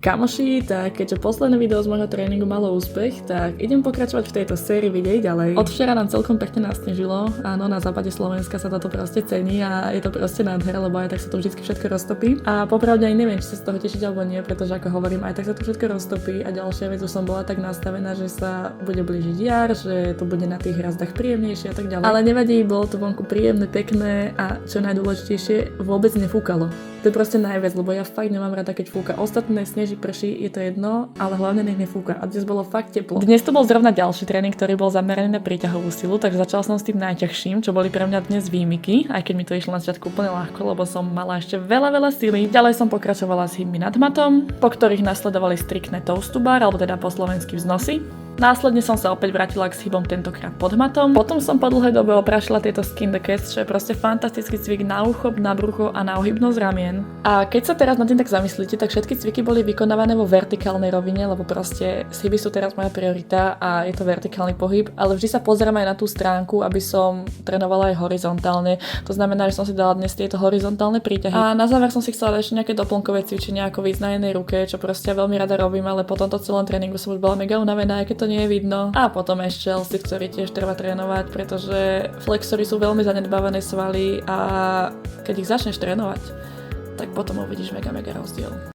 Kamoši, tak keďže posledné video z môjho tréningu malo úspech, tak idem pokračovať v tejto sérii videí ďalej. Od včera nám celkom pekne nasnežilo, áno, na západe Slovenska sa toto proste cení a je to proste nádhera, lebo aj tak sa to vždy všetko roztopí. A popravde aj neviem, či sa z toho tešiť alebo nie, pretože ako hovorím, aj tak sa to všetko roztopí a ďalšia vec, už som bola tak nastavená, že sa bude blížiť jar, že to bude na tých hrazdách príjemnejšie a tak ďalej. Ale nevadí, bolo to vonku príjemné, pekné a čo najdôležitejšie, vôbec nefúkalo. To je proste najviac, lebo ja fakt nemám rada, keď fúka. Ostatné sneží, prší, je to jedno, ale hlavne nech nefúka. A dnes bolo fakt teplo. Dnes to bol zrovna ďalší tréning, ktorý bol zameraný na príťahovú silu, takže začal som s tým najťažším, čo boli pre mňa dnes výmyky, aj keď mi to išlo na začiatku úplne ľahko, lebo som mala ešte veľa sily. Ďalej som pokračovala s hybmi nad matom, po ktorých nasledovali striktné toast to bar, alebo teda po slovensky vznosy. Následne som sa opäť vrátila k hybom, tentokrát pod matom. Potom som po dlhej dobe oprášila tieto skin the cats, čo je proste fantastický cvik na uchop, na brucho a na ohybnosť ramien. A keď sa teraz na tým tak zamyslíte, tak všetky cviky boli vykonávané vo vertikálnej rovine, lebo proste hyby sú teraz moja priorita a je to vertikálny pohyb, ale vždy sa pozerám aj na tú stránku, aby som trénovala aj horizontálne. To znamená, že som si dala dnes tieto horizontálne príťahy. A na záver som si chcela ešte nejaké doplnkové cvičenia ako výjsť na jednej ruke, čo proste veľmi rada robím, ale po tomto celom tréningu som už bola mega unavená, aj keď to nie je vidno. A potom ešte LC, ktorý tiež treba trénovať, pretože flexory sú veľmi zanedbávané svaly a keď ich začneš trénovať, tak potom uvidíš mega rozdiel.